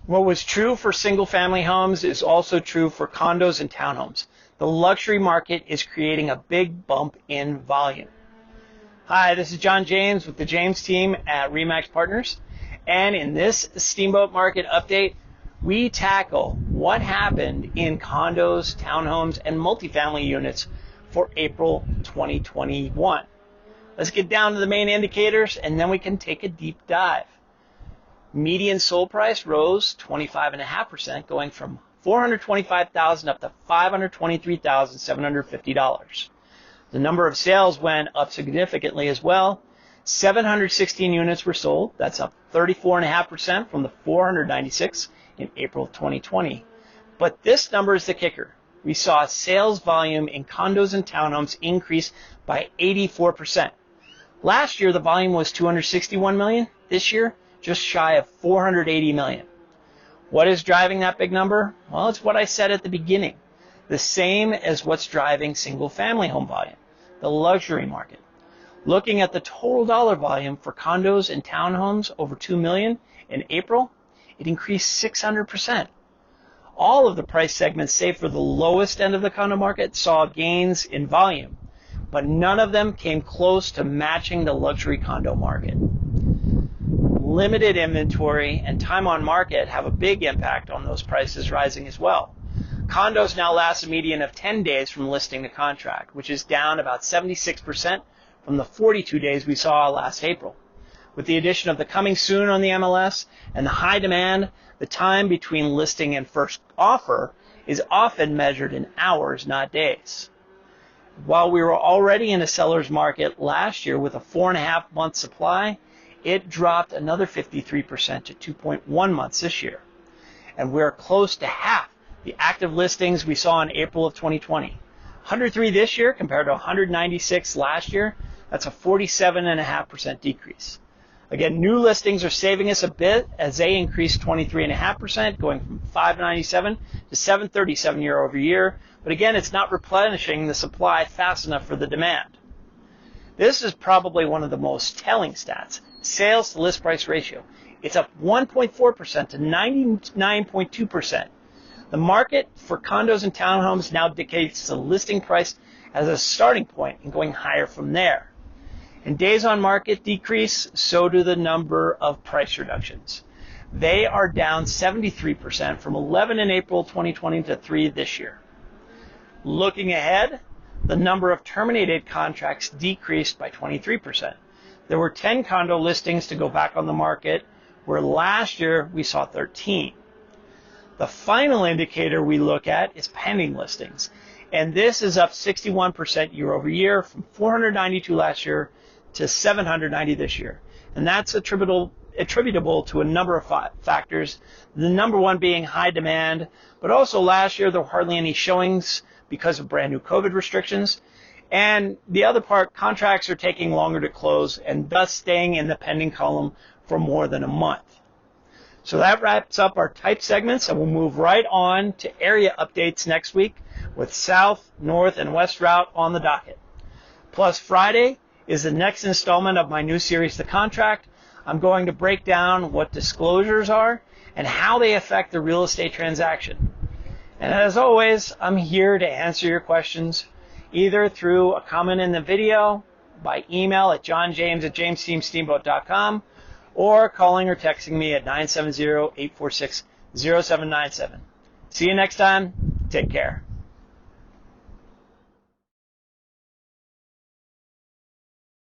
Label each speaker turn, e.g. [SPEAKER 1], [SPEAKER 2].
[SPEAKER 1] What was true for single-family homes is also true for condos and townhomes. The luxury market is creating a big bump in volume. Hi, this is John James with the James team at RE/MAX Partners. And in this Steamboat market update, we tackle what happened in condos, townhomes, and multifamily units for April 2021. Let's get down to the main indicators and then we can take a deep dive. Median sold price rose 25.5%, going from $425,000 up to $523,750. The number of sales went up significantly as well. 716 units were sold. That's up 34.5% from the 496 in April 2020. But this number is the kicker. We saw sales volume in condos and townhomes increase by 84%. Last year, the volume was 261 million. This year, just shy of 480 million. What is driving that big number? Well, it's what I said at the beginning. The same as what's driving single-family home volume, the luxury market. Looking at the total dollar volume for condos and townhomes over 2 million in April, it increased 600%. All of the price segments, save for the lowest end of the condo market, saw gains in volume, but none of them came close to matching the luxury condo market. Limited inventory and time on market have a big impact on those prices rising as well. Condos now last a median of 10 days from listing to contract, which is down about 76% from the 42 days we saw last April. With the addition of the coming soon on the MLS and the high demand, the time between listing and first offer is often measured in hours, not days. While we were already in a seller's market last year with a 4.5-month supply, it dropped another 53% to 2.1 months this year. And we're close to half the active listings we saw in April of 2020. 103 this year compared to 196 last year. That's a 47.5% decrease. Again, new listings are saving us a bit as they increased 23.5%, going from 597 to 737 year over year. But again, it's not replenishing the supply fast enough for the demand. This is probably one of the most telling stats, sales to list price ratio. It's up 1.4% to 99.2%. The market for condos and townhomes now dictates the listing price as a starting point and going higher from there. And days on market decrease, so do the number of price reductions. They are down 73% from 11 in April 2020 to 3 this year. Looking ahead, the number of terminated contracts decreased by 23%. There were 10 condo listings to go back on the market, where last year we saw 13. The final indicator we look at is pending listings, and this is up 61% year over year from 492 last year to 790 this year. And that's attributable to a number of factors, the number one being high demand, but also last year there were hardly any showings because of brand new COVID restrictions. And the other part, contracts are taking longer to close and thus staying in the pending column for more than a month. So that wraps up our type segments, and we'll move right on to area updates next week with South, North, and West route on the docket. Plus Friday is the next installment of my new series, The Contract. I'm going to break down what disclosures are and how they affect the real estate transaction. And as always, I'm here to answer your questions, either through a comment in the video, by email at johnjames@jamesteamsteamboat.com, or calling or texting me at 970-846-0797. See you next time. Take care.